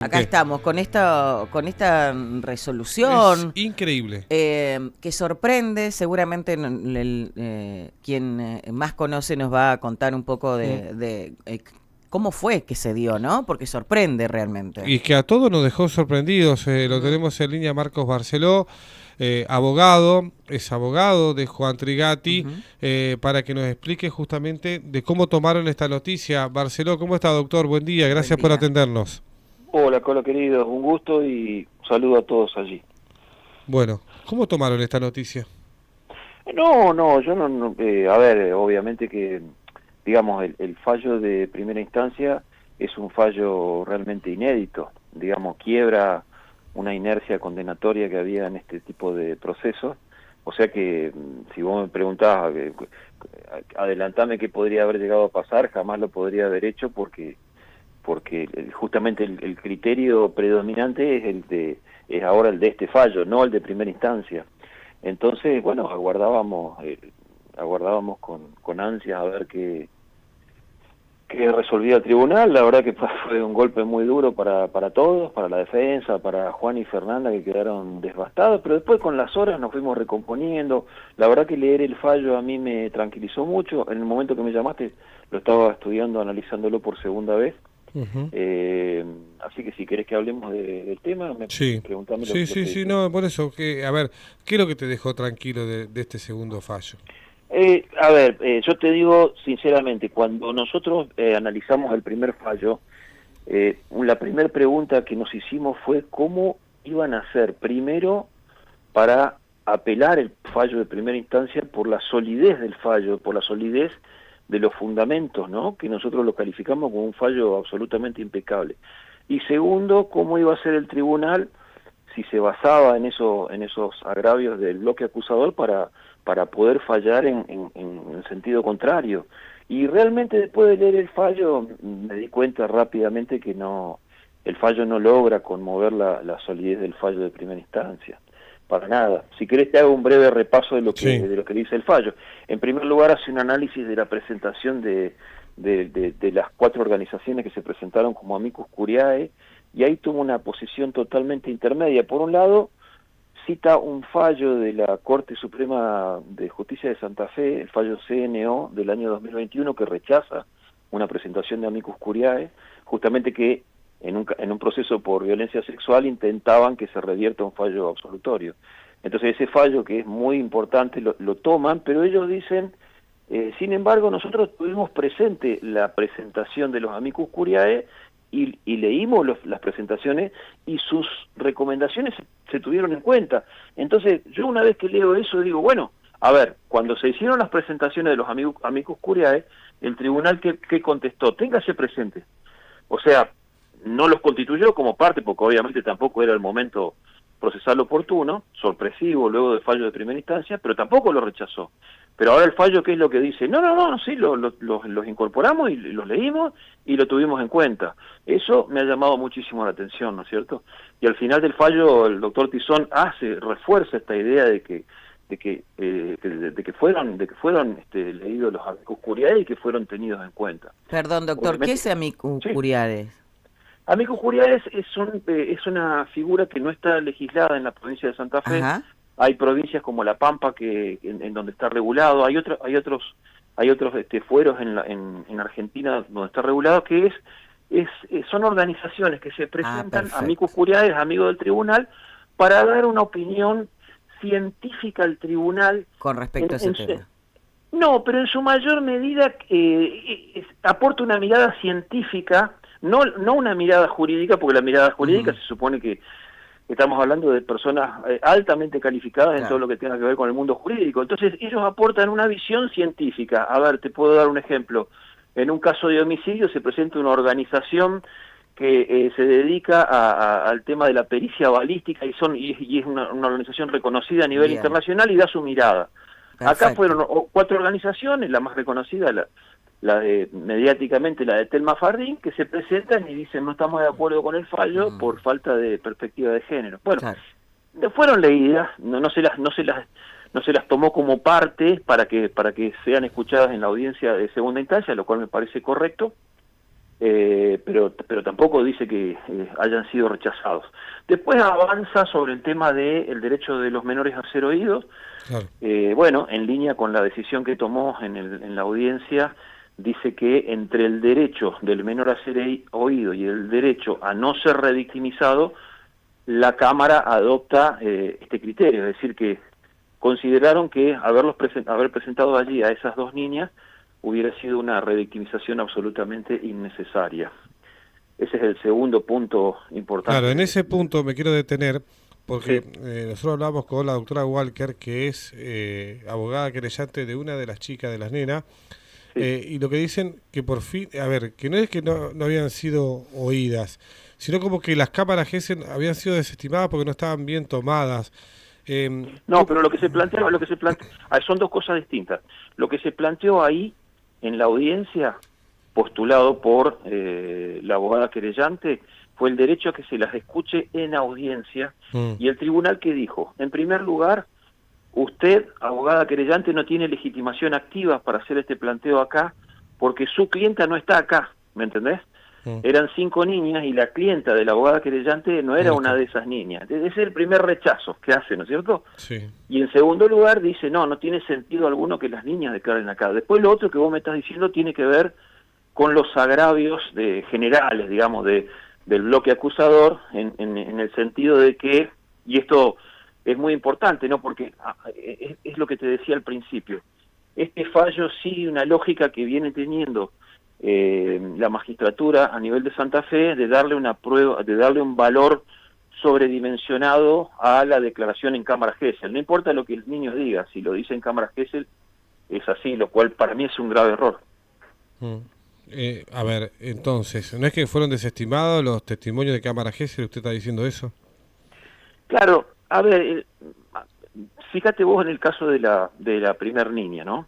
Acá ¿Qué? estamos con esta resolución Es increíble. que sorprende. Seguramente quien más conoce nos va a contar un poco Mm. de cómo fue que se dio, ¿no? Porque sorprende realmente. Y que a todos nos dejó sorprendidos. Lo Ujú. tenemos en línea Marcos Barceló, abogado, es abogado de Juan Trigatti, Ujú. para que nos explique justamente de cómo tomaron esta noticia. Barceló, ¿cómo está, doctor? Buen día, Buen gracias por día. atendernos. Hola, Colo querido, un gusto y un saludo a todos allí. Bueno, ¿cómo tomaron esta noticia? No, yo a ver, obviamente que, digamos, el fallo de primera instancia es un fallo realmente inédito, digamos, quiebra una inercia condenatoria que había en este tipo de procesos, o sea que si vos me preguntabas, adelantame qué podría haber llegado a pasar, jamás lo podría haber hecho porque justamente el criterio predominante es ahora el de este fallo, no el de primera instancia. Entonces, bueno, aguardábamos con ansias a ver qué resolvía el tribunal. La verdad que fue un golpe muy duro para todos, para la defensa, para Juan y Fernanda, que quedaron devastados, pero después con las horas nos fuimos recomponiendo. La verdad que leer el fallo a mí me tranquilizó mucho. En el momento que me llamaste lo estaba estudiando, analizándolo por segunda vez. Ujú. Así que si querés que hablemos del tema, Sí, preguntame sí, lo sí, que... sí, no, por eso, a ver, ¿qué es lo que te dejó tranquilo de este segundo fallo? A ver, yo te digo sinceramente, cuando nosotros analizamos el primer fallo, la primera pregunta que nos hicimos fue cómo iban a hacer primero para apelar el fallo de primera instancia por la solidez del fallo, por la solidez de los fundamentos, ¿no? Que nosotros lo calificamos como un fallo absolutamente impecable. Y segundo, cómo iba a ser el tribunal si se basaba en esos agravios del bloque acusador para poder fallar en sentido contrario. Y realmente después de leer el fallo me di cuenta rápidamente que el fallo no logra conmover la solidez del fallo de primera instancia. Para nada. Si querés te hago un breve repaso Sí. de lo que dice el fallo. En primer lugar hace un análisis de la presentación de las 4 organizaciones que se presentaron como amicus curiae, y ahí toma una posición totalmente intermedia. Por un lado, cita un fallo de la Corte Suprema de Justicia de Santa Fe, el fallo CNO del año 2021, que rechaza una presentación de amicus curiae, justamente que en un proceso por violencia sexual intentaban que se revierta un fallo absolutorio. Entonces ese fallo, que es muy importante, lo toman, pero ellos dicen, sin embargo, nosotros tuvimos presente la presentación de los amicus curiae y leímos las presentaciones y sus recomendaciones se tuvieron en cuenta. Entonces, yo una vez que leo eso digo, bueno, a ver, cuando se hicieron las presentaciones de los amicus curiae, el tribunal ¿qué contestó? Téngase presente. O sea, no los constituyó como parte, porque obviamente tampoco era el momento procesal oportuno, sorpresivo luego del fallo de primera instancia, pero tampoco lo rechazó. Pero ahora el fallo, ¿qué es lo que dice? No, sí, los incorporamos y los leímos y lo tuvimos en cuenta. Eso me ha llamado muchísimo la atención, ¿no es cierto? Y al final del fallo el doctor Tizón refuerza esta idea de que fueron leídos los amicus curiae y que fueron tenidos en cuenta. Perdón, doctor, ¿qué Obviamente, es amicus sí. curiae? Amicus curiae es una figura que no está legislada en la provincia de Santa Fe. Ajá. Hay provincias como La Pampa en donde está regulado. Hay otros fueros en Argentina donde está regulado, que son organizaciones que se Ah, presentan amicus perfecto. curiae, amigos del tribunal, para dar una opinión científica al tribunal. Con respecto a ese tema. No, pero en su mayor medida aporta una mirada científica, no una mirada jurídica, porque la mirada jurídica Ujú. se supone que estamos hablando de personas altamente calificadas en todo Claro. lo que tenga que ver con el mundo jurídico. Entonces ellos aportan una visión científica. A ver, te puedo dar un ejemplo. En un caso de homicidio se presenta una organización que se dedica al tema de la pericia balística y es una organización reconocida a nivel Bien. internacional y da su mirada. Acá Perfecto. fueron 4 organizaciones, la más reconocida, mediáticamente la de Telma Fardín, que se presentan y dicen no estamos de acuerdo con el fallo Mm, por falta de perspectiva de género. Bueno, claro. fueron leídas, no se las tomó como parte para que sean escuchadas en la audiencia de segunda instancia, lo cual me parece correcto. pero tampoco dice que hayan sido rechazados. Después avanza sobre el tema del derecho de los menores a ser oídos. Claro. Bueno, en línea con la decisión que tomó en la audiencia, dice que entre el derecho del menor a ser oído y el derecho a no ser revictimizado, la Cámara adopta este criterio, es decir, que consideraron que haber presentado allí a esas dos niñas hubiera sido una revictimización absolutamente innecesaria. Ese es el segundo punto importante. Claro, en ese punto me quiero detener, porque Sí. nosotros hablamos con la doctora Walker, que es abogada querellante de una de las chicas, de las nenas, Sí. y lo que dicen que por fin, a ver, que no es que no habían sido oídas, sino como que las cámaras GESEL habían sido desestimadas porque no estaban bien tomadas. No, pero lo que se plantea, son dos cosas distintas. Lo que se planteó ahí en la audiencia, postulado por la abogada querellante, fue el derecho a que se las escuche en audiencia, y el tribunal que dijo, en primer lugar, usted, abogada querellante, no tiene legitimación activa para hacer este planteo acá, porque su clienta no está acá, ¿me entendés? Eran 5 niñas y la clienta de la abogada querellante no era una de esas niñas. Ese es el primer rechazo que hace, ¿no es cierto? Sí. Y en segundo lugar dice, no tiene sentido alguno que las niñas declaren acá. Después lo otro que vos me estás diciendo tiene que ver con los agravios generales, digamos, del bloque acusador, en el sentido de que, y esto es muy importante, ¿no? Porque es lo que te decía al principio, este fallo sigue una lógica que viene teniendo la magistratura a nivel de Santa Fe, de darle una prueba, de darle un valor sobredimensionado a la declaración en cámara Gesell. No importa lo que el niño diga, si lo dice en cámara Gesell es así, lo cual para mí es un grave error. A ver, entonces, ¿no es que fueron desestimados los testimonios de cámara Gesell? ¿Usted está diciendo eso? Claro, a ver, fíjate vos en el caso de la primer niña, ¿no?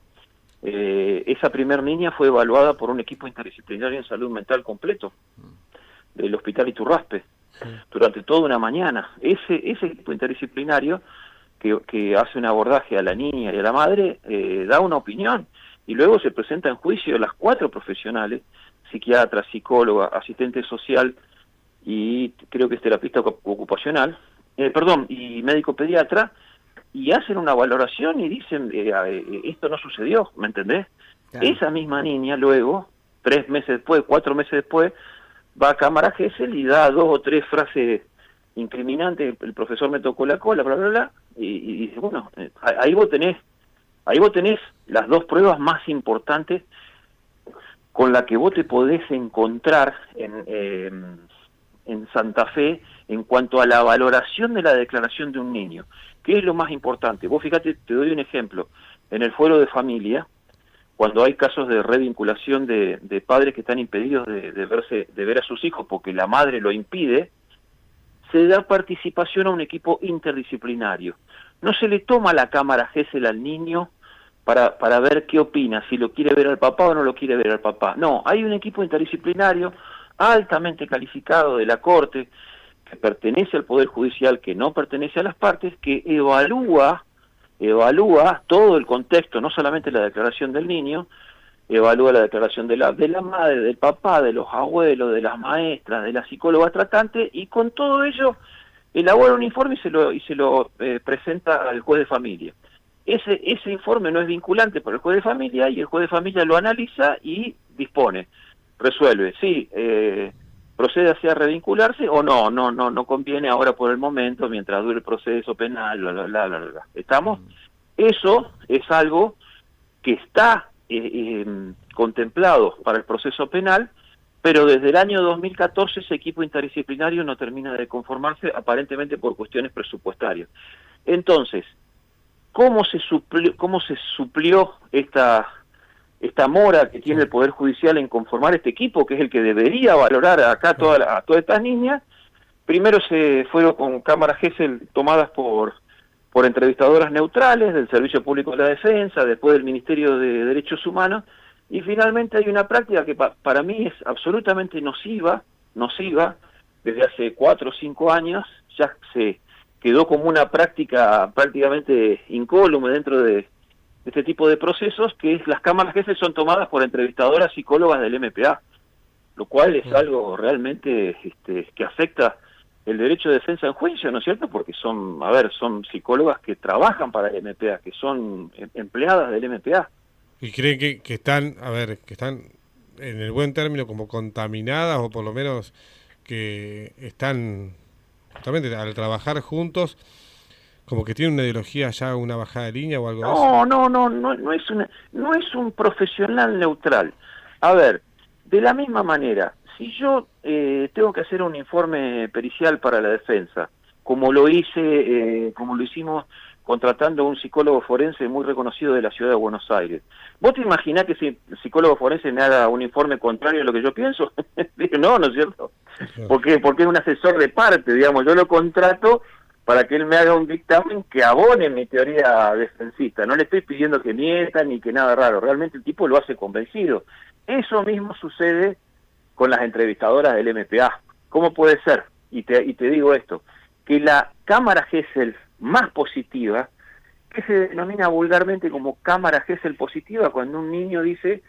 Esa primer niña fue evaluada por un equipo interdisciplinario en salud mental completo del Hospital Iturraspe durante toda una mañana. Ese equipo interdisciplinario que hace un abordaje a la niña y a la madre da una opinión y luego se presenta en juicio las 4 profesionales, psiquiatra, psicóloga, asistente social y creo que es terapista ocupacional, y médico pediatra, y hacen una valoración y dicen, esto no sucedió, ¿me entendés? Claro. Esa misma niña luego, 3 meses después, 4 meses después, va a cámara Gesell y da 2 o 3 frases incriminantes, el profesor me tocó la cola, bla, bla, bla, y dice, bueno, ahí vos tenés las 2 pruebas más importantes con las que vos te podés encontrar en Santa Fe en cuanto a la valoración de la declaración de un niño. ¿Qué es lo más importante? Vos fíjate, te doy un ejemplo. En el fuero de familia, cuando hay casos de revinculación de padres que están impedidos de ver a sus hijos porque la madre lo impide, se da participación a un equipo interdisciplinario. No se le toma la cámara Gesell al niño para ver qué opina, si lo quiere ver al papá o no lo quiere ver al papá. No, hay un equipo interdisciplinario altamente calificado de la Corte, que pertenece al Poder Judicial, que no pertenece a las partes, que evalúa todo el contexto, no solamente la declaración del niño, evalúa la declaración de la madre, del papá, de los abuelos, de las maestras, de la psicóloga tratante, y con todo ello elabora un informe y se lo presenta al juez de familia. Ese informe no es vinculante para el juez de familia, y el juez de familia lo analiza y dispone, resuelve, sí, procede hacia revincularse o no conviene ahora por el momento, mientras dure el proceso penal, bla, bla, bla, bla, bla. ¿Estamos? Eso es algo que está contemplado para el proceso penal, pero desde el año 2014 ese equipo interdisciplinario no termina de conformarse, aparentemente por cuestiones presupuestarias. Entonces, ¿cómo se suplió esta mora que tiene el Poder Judicial en conformar este equipo, que es el que debería valorar acá a todas estas niñas? Primero se fueron con cámaras Gesell tomadas por entrevistadoras neutrales del Servicio Público de la Defensa, después del Ministerio de Derechos Humanos, y finalmente hay una práctica que para mí es absolutamente nociva, desde hace 4 o 5 años, ya se quedó como una práctica prácticamente incólume dentro de este tipo de procesos, que es las cámaras Gesell son tomadas por entrevistadoras psicólogas del MPA. lo cual es algo realmente que afecta el derecho de defensa en juicio, ¿no es cierto? Porque son psicólogas que trabajan para el MPA, que son empleadas del MPA. ¿Y creen que están, que están en el buen término como contaminadas, o por lo menos que están, justamente al trabajar juntos, como que tienen una ideología ya, una bajada de línea o algo de eso? No es un profesional neutral. A ver, de la misma manera, si yo tengo que hacer un informe pericial para la defensa, como lo hicimos contratando a un psicólogo forense muy reconocido de la ciudad de Buenos Aires. ¿Vos te imaginás que si el psicólogo forense me haga un informe contrario a lo que yo pienso? No, ¿no es cierto? Porque es un asesor de parte, digamos, yo lo contrato para que él me haga un dictamen que abone mi teoría defensista. No le estoy pidiendo que mienta ni que nada raro, realmente el tipo lo hace convencido. Eso mismo sucede con las entrevistadoras del MPA. ¿Cómo puede ser? Y te digo esto, que la cámara Gesell más positiva, que se denomina vulgarmente como cámara Gesell positiva, cuando un niño dice,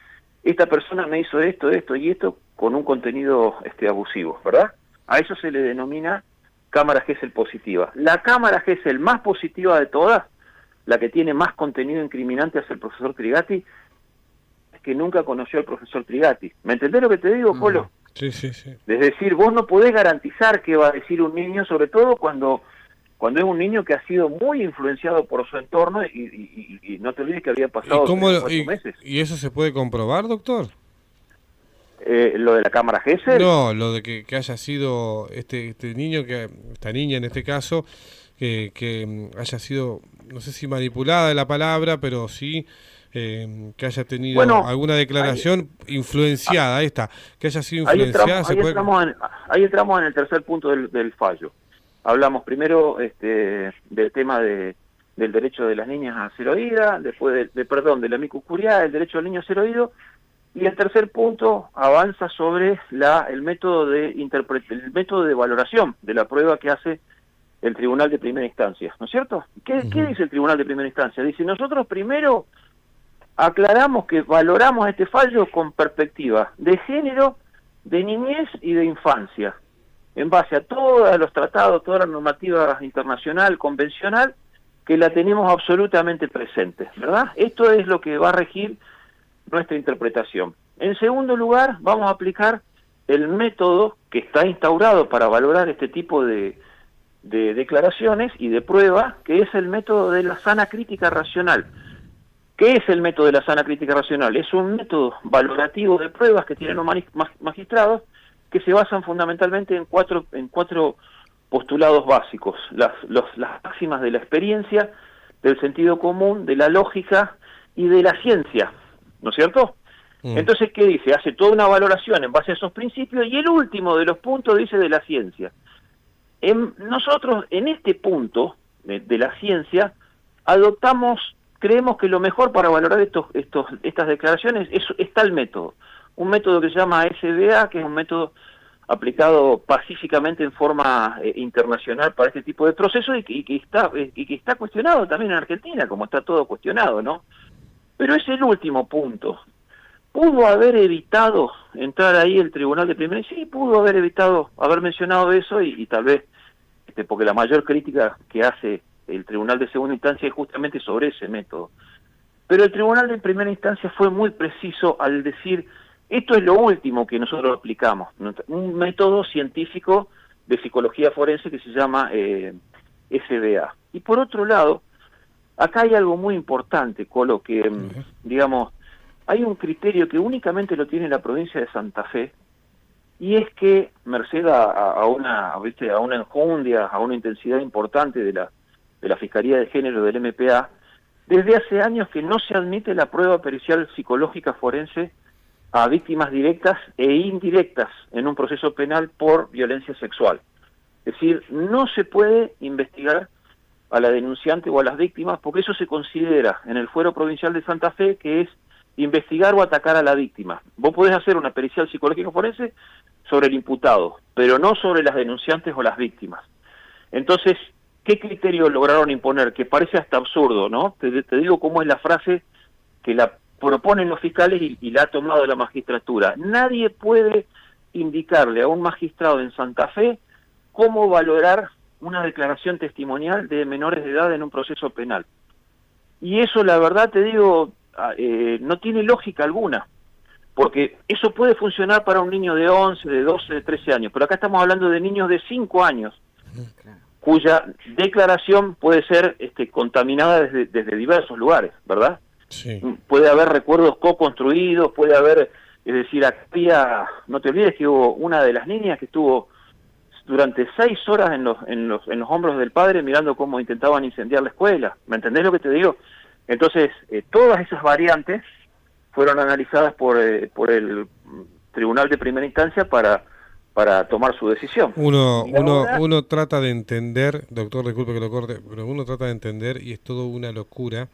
esta persona me hizo esto, esto y esto, con un contenido abusivo, ¿verdad? A eso se le denomina cámara Gesell positiva. La cámara Gesell más positiva de todas, la que tiene más contenido incriminante hacia el profesor Trigatti, es que nunca conoció al profesor Trigatti. ¿Me entendés lo que te digo, Colo? Sí. Es decir, vos no podés garantizar qué va a decir un niño, sobre todo cuando es un niño que ha sido muy influenciado por su entorno y no te olvides que había pasado 4 meses. ¿Y eso se puede comprobar, doctor? ¿Lo de la cámara Gesell? No, lo de que haya sido este niño, esta niña en este caso, que haya sido, no sé si manipulada de la palabra, pero sí que haya tenido alguna declaración influenciada, ahí está, que haya sido influenciada. Ahí entramos en el tercer punto del fallo. Hablamos primero del tema del derecho de las niñas a ser oídas, después de la amicus curiae, el derecho del niño a ser oído, y el tercer punto avanza sobre el método de valoración de la prueba que hace el tribunal de primera instancia, ¿no es cierto? ¿Qué dice el tribunal de primera instancia? Dice, nosotros primero aclaramos que valoramos este fallo con perspectiva de género, de niñez y de infancia, en base a todos los tratados, toda la normativa internacional, convencional, que la tenemos absolutamente presente, ¿verdad? Esto es lo que va a regir nuestra interpretación. En segundo lugar, vamos a aplicar el método que está instaurado para valorar este tipo de declaraciones y de prueba, que es el método de la sana crítica racional. ¿Qué es el método de la sana crítica racional? Es un método valorativo de pruebas que tienen los magistrados, que se basan fundamentalmente en cuatro postulados básicos: las máximas de la experiencia, del sentido común, de la lógica y de la ciencia, ¿no es cierto? Entonces, ¿qué dice? Hace toda una valoración en base a esos principios, y el último de los puntos dice de la ciencia. Nosotros, en este punto de la ciencia, creemos que lo mejor para valorar estas declaraciones es tal método. Un método que se llama SBA, que es un método aplicado pacíficamente en forma internacional para este tipo de procesos y que está cuestionado también en Argentina, como está todo cuestionado, ¿no? Pero es el último punto. ¿Pudo haber evitado entrar ahí el tribunal de primera? Sí, pudo haber evitado haber mencionado eso y tal vez, porque la mayor crítica que hace el tribunal de segunda instancia es justamente sobre ese método. Pero el tribunal de primera instancia fue muy preciso al decir, esto es lo último que nosotros aplicamos, un método científico de psicología forense que se llama SBA. Y por otro lado, acá hay algo muy importante, Colo, que, digamos, hay un criterio que únicamente lo tiene la provincia de Santa Fe, y es que, merced a una enjundia, a una intensidad importante de la Fiscalía de Género del MPA, desde hace años que no se admite la prueba pericial psicológica forense a víctimas directas e indirectas en un proceso penal por violencia sexual. Es decir, no se puede investigar a la denunciante o a las víctimas, porque eso se considera en el fuero provincial de Santa Fe que es investigar o atacar a la víctima. Vos podés hacer una pericial psicológica forense sobre el imputado, pero no sobre las denunciantes o las víctimas. Entonces, ¿qué criterio lograron imponer? Que parece hasta absurdo, ¿no? Te digo cómo es la frase que la proponen los fiscales y la ha tomado la magistratura. Nadie puede indicarle a un magistrado en Santa Fe cómo valorar una declaración testimonial de menores de edad en un proceso penal. Y eso, la verdad te digo, no tiene lógica alguna, porque eso puede funcionar para un niño de 11, de 12, de 13 años, pero acá estamos hablando de niños de 5 años, cuya declaración puede ser contaminada desde diversos lugares, ¿verdad? Sí. Puede haber recuerdos co-construidos, puede haber, es decir, no te olvides que hubo una de las niñas que estuvo durante 6 horas en los hombros del padre mirando cómo intentaban incendiar la escuela. ¿Me entendés lo que te digo? Entonces, todas esas variantes fueron analizadas por el Tribunal de Primera Instancia para tomar su decisión. Uno trata de entender, doctor, disculpe que lo corte, pero uno trata de entender y es todo una locura,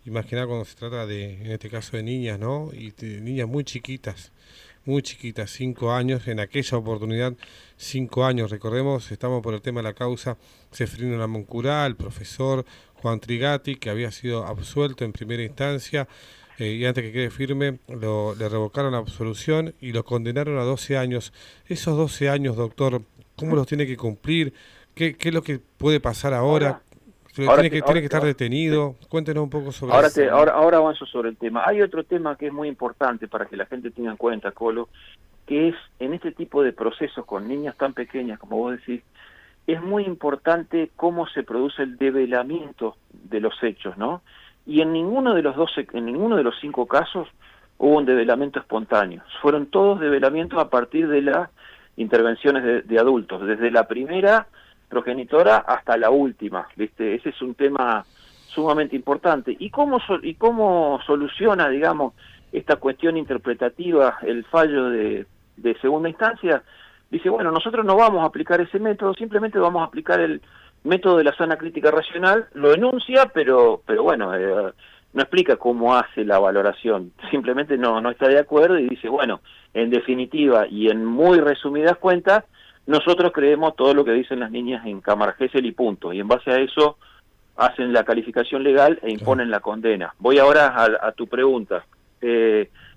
y más que nada cuando se trata de, en este caso, de niñas, ¿no? Y de niñas muy chiquitas, 5 años, en aquella oportunidad, 5 años, recordemos, estamos por el tema de la causa Cefrino Lamoncurá, el profesor Juan Trigatti, que había sido absuelto en primera instancia, y antes que quede firme, le revocaron la absolución y lo condenaron a 12 años. Esos 12 años, doctor, ¿cómo los tiene que cumplir? ¿Qué es lo que puede pasar ahora? ¿Tiene que estar detenido? Cuéntenos un poco sobre eso. Ahora avanzo sobre el tema. Hay otro tema que es muy importante para que la gente tenga en cuenta, Colo, que es en este tipo de procesos con niñas tan pequeñas, como vos decís, es muy importante cómo se produce el develamiento de los hechos, ¿no? Y en ninguno de los 5 casos hubo un develamiento espontáneo. Fueron todos develamientos a partir de las intervenciones de adultos, desde la primera progenitora hasta la última, ¿viste? Ese es un tema sumamente importante. ¿Y cómo soluciona, digamos, esta cuestión interpretativa el fallo de segunda instancia? Dice, bueno, nosotros no vamos a aplicar ese método, simplemente vamos a aplicar el método de la sana crítica racional, lo enuncia, pero bueno, no explica cómo hace la valoración, simplemente no está de acuerdo y dice, bueno, en definitiva y en muy resumidas cuentas, nosotros creemos todo lo que dicen las niñas en Cámara Gesell y punto, y en base a eso hacen la calificación legal e imponen la condena. Voy ahora a tu pregunta.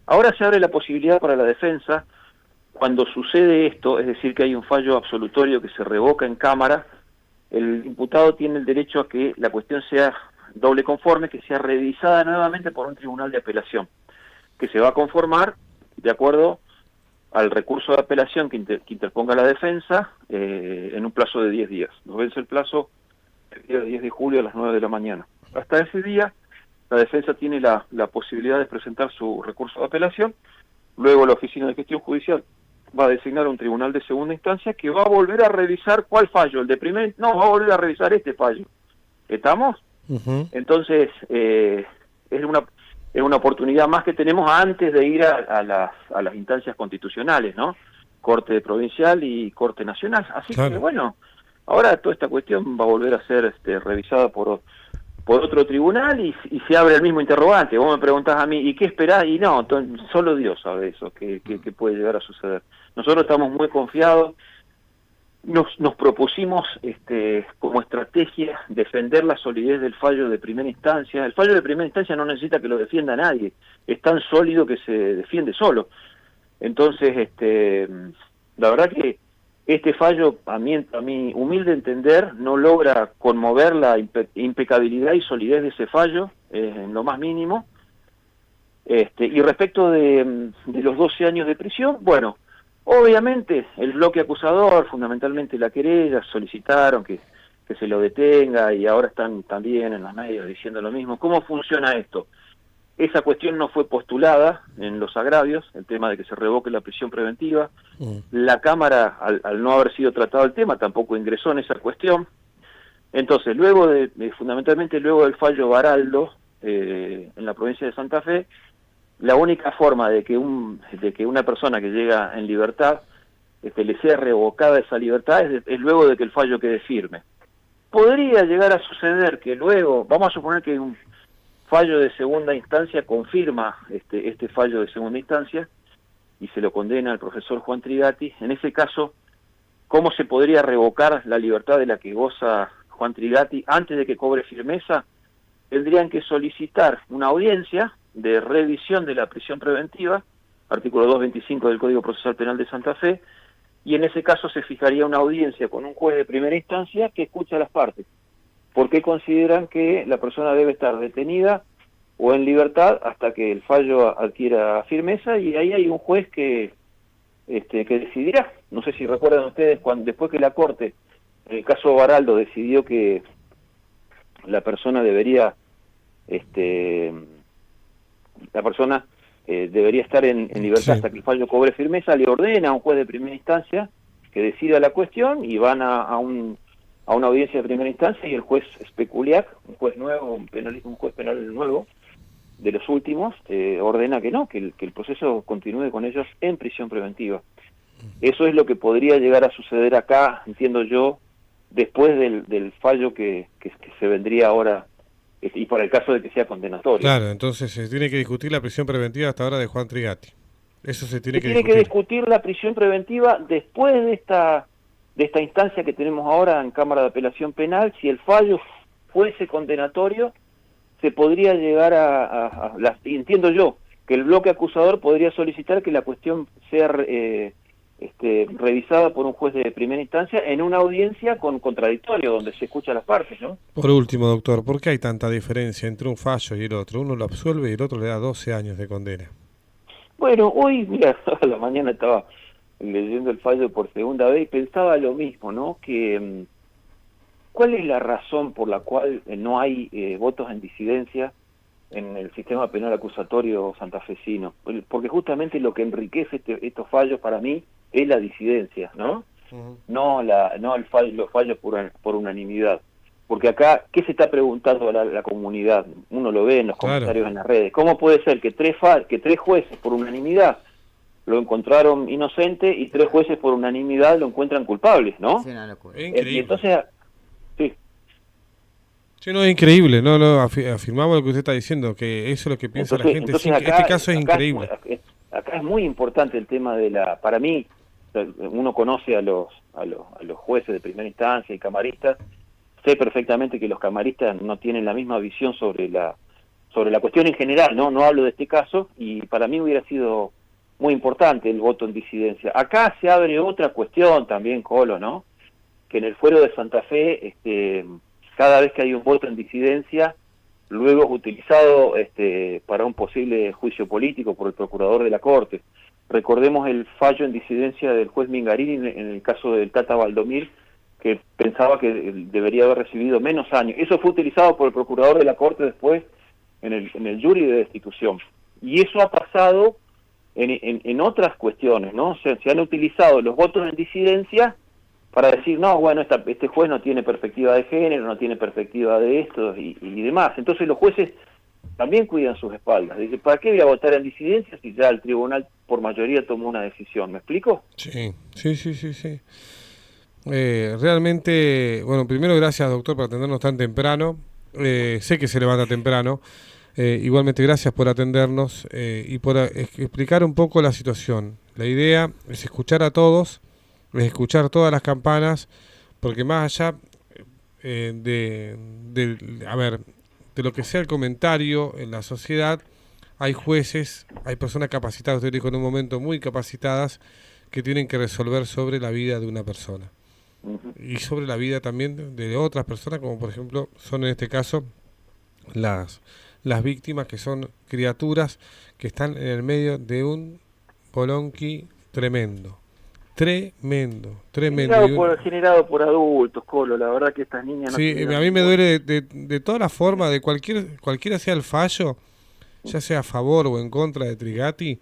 Ahora se abre la posibilidad para la defensa, cuando sucede esto, es decir, que hay un fallo absolutorio que se revoca en Cámara, el imputado tiene el derecho a que la cuestión sea doble conforme, que sea revisada nuevamente por un tribunal de apelación, que se va a conformar de acuerdo al recurso de apelación que interponga la defensa en un plazo de 10 días. Nos vence el plazo el día 10 de julio a las 9 de la mañana. Hasta ese día, la defensa tiene la posibilidad de presentar su recurso de apelación, luego la Oficina de Gestión Judicial va a designar un tribunal de segunda instancia que va a volver a revisar cuál fallo, el de primer, no, va a volver a revisar este fallo. ¿Estamos? Uh-huh. Entonces, es una oportunidad más que tenemos antes de ir a las instancias constitucionales, ¿no? Corte provincial y Corte Nacional. Así claro. Que, bueno, ahora toda esta cuestión va a volver a ser revisada por otro tribunal y se abre el mismo interrogante. Vos me preguntás a mí, ¿y qué esperás? Y no, solo Dios sabe eso, que puede llegar a suceder. Nosotros estamos muy confiados, nos propusimos como estrategia defender la solidez del fallo de primera instancia. El fallo de primera instancia no necesita que lo defienda nadie, es tan sólido que se defiende solo. Entonces, la verdad que este fallo, a mi humilde entender, no logra conmover la impecabilidad y solidez de ese fallo, en lo más mínimo. Y respecto de los 12 años de prisión, bueno, obviamente el bloque acusador, fundamentalmente la querella, solicitaron que se lo detenga y ahora están también en los medios diciendo lo mismo. ¿Cómo funciona esto? Esa cuestión no fue postulada en los agravios, el tema de que se revoque la prisión preventiva. La Cámara, al no haber sido tratado el tema, tampoco ingresó en esa cuestión. Entonces, fundamentalmente luego del fallo Baraldo, en la provincia de Santa Fe, la única forma de que una persona que llega en libertad le sea revocada esa libertad es luego de que el fallo quede firme. Podría llegar a suceder que luego, vamos a suponer que un fallo de segunda instancia confirma este fallo de segunda instancia y se lo condena al profesor Juan Trigatti. En ese caso, ¿cómo se podría revocar la libertad de la que goza Juan Trigatti antes de que cobre firmeza? Tendrían que solicitar una audiencia de revisión de la prisión preventiva artículo 225 del Código Procesal Penal de Santa Fe, y en ese caso se fijaría una audiencia con un juez de primera instancia que escucha a las partes, porque consideran que la persona debe estar detenida o en libertad hasta que el fallo adquiera firmeza, y ahí hay un juez que decidirá. No sé si recuerdan ustedes, después que la Corte, en el caso Baraldo, decidió que la persona debería debería estar en libertad hasta que el fallo cobre firmeza, le ordena a un juez de primera instancia que decida la cuestión, y van a una audiencia de primera instancia, y el juez Speculiac, un juez nuevo, un juez penal nuevo, de los últimos, ordena que no, que el proceso continúe con ellos en prisión preventiva. Eso es lo que podría llegar a suceder acá, entiendo yo, después del fallo que se vendría ahora, y por el caso de que sea condenatorio. Claro, entonces se tiene que discutir la prisión preventiva hasta ahora de Juan Trigatti. Eso se tiene que discutir. Que discutir la prisión preventiva después de esta instancia que tenemos ahora en Cámara de Apelación Penal. Si el fallo fuese condenatorio, se podría llegar y entiendo yo que el bloque acusador podría solicitar que la cuestión sea revisada por un juez de primera instancia en una audiencia con contradictorio, donde se escucha las partes, ¿no? Por último, doctor, ¿por qué hay tanta diferencia entre un fallo y el otro? Uno lo absuelve y el otro le da 12 años de condena. Bueno, hoy, mira, a la mañana estaba leyendo el fallo por segunda vez y pensaba lo mismo, ¿no? Que ¿cuál es la razón por la cual no hay votos en disidencia en el sistema penal acusatorio santafesino? Porque justamente lo que enriquece estos fallos para mí es la disidencia, ¿no? Uh-huh. No los fallos por unanimidad. Porque acá, ¿qué se está preguntando la comunidad? Uno lo ve en los comentarios en las redes. ¿Cómo puede ser que tres jueces por unanimidad lo encontraron inocente y 3 jueces por unanimidad lo encuentran culpable, ¿no? Sí, una locura. Es increíble. Y entonces, sí. Sí, no, es increíble, afirmamos lo que usted está diciendo, que eso es lo que piensa la gente. Sí, acá, este caso es increíble. Acá es muy importante el tema para mí, uno conoce a los jueces de primera instancia y camaristas, sé perfectamente que los camaristas no tienen la misma visión sobre la cuestión en general, no hablo de este caso, y para mí hubiera sido muy importante el voto en disidencia. Acá se abre otra cuestión también, Colo, ¿no? Que en el fuero de Santa Fe, cada vez que hay un voto en disidencia, luego es utilizado para un posible juicio político por el procurador de la Corte. Recordemos el fallo en disidencia del juez Mingarini en el caso del Tata Valdomir, que pensaba que debería haber recibido menos años. Eso fue utilizado por el procurador de la Corte después en el jury de destitución. Y eso ha pasado en otras cuestiones, ¿no? O sea, se han utilizado los votos en disidencia para decir, no, bueno, este juez no tiene perspectiva de género, no tiene perspectiva de esto y demás. Entonces los jueces también cuidan sus espaldas. Dice, ¿para qué voy a votar en disidencia si ya el tribunal por mayoría tomó una decisión? ¿Me explico? Sí. Realmente, bueno, primero gracias, doctor, por atendernos tan temprano. Sé que se levanta temprano. Igualmente gracias por atendernos y por explicar un poco la situación. La idea es escuchar a todos, es escuchar todas las campanas, porque más allá de lo que sea el comentario en la sociedad, hay jueces, hay personas capacitadas, usted dijo en un momento muy capacitadas, que tienen que resolver sobre la vida de una persona. Uh-huh. Y sobre la vida también de otras personas, como por ejemplo son en este caso las víctimas, que son criaturas que están en el medio de un bolonqui tremendo. Generado por adultos, Colo, la verdad que estas niñas no. Sí, a mí me duele de todas las formas, de cualquiera sea el fallo, ya sea a favor o en contra de Trigatti,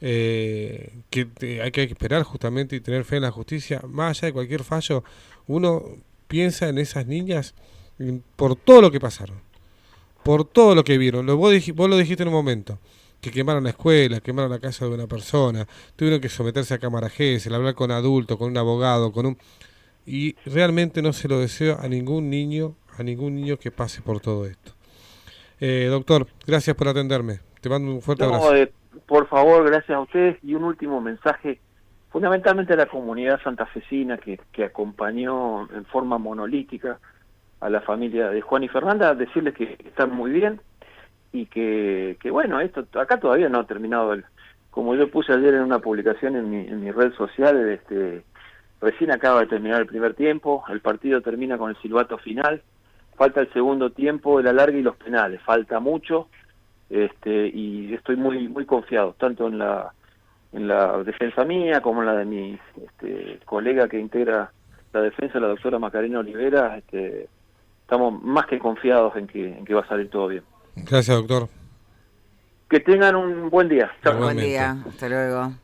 hay que esperar justamente y tener fe en la justicia. Más allá de cualquier fallo, uno piensa en esas niñas por todo lo que pasaron, por todo lo que vieron. Vos lo dijiste en un momento, que quemaron la escuela, quemaron la casa de una persona, tuvieron que someterse a cámara Gesell, hablar con adultos, con un abogado, y realmente no se lo deseo a ningún niño que pase por todo esto. Doctor, gracias por atenderme. Te mando un fuerte abrazo. Por favor, gracias a ustedes. Y un último mensaje, fundamentalmente a la comunidad santafesina que acompañó en forma monolítica a la familia de Juan y Fernanda, decirles que están muy bien y que bueno, esto acá todavía no ha terminado como yo puse ayer en una publicación en mi red social, recién acaba de terminar el primer tiempo, el partido termina con el silbato final, falta el segundo tiempo, el alargue y los penales, falta mucho, y estoy muy confiado, tanto en la defensa mía como en la de mi colega que integra la defensa, la doctora Macarena Olivera. Estamos más que confiados en que va a salir todo bien. Gracias, doctor. Que tengan un buen día. Chao. Buen Igualmente. día, hasta luego.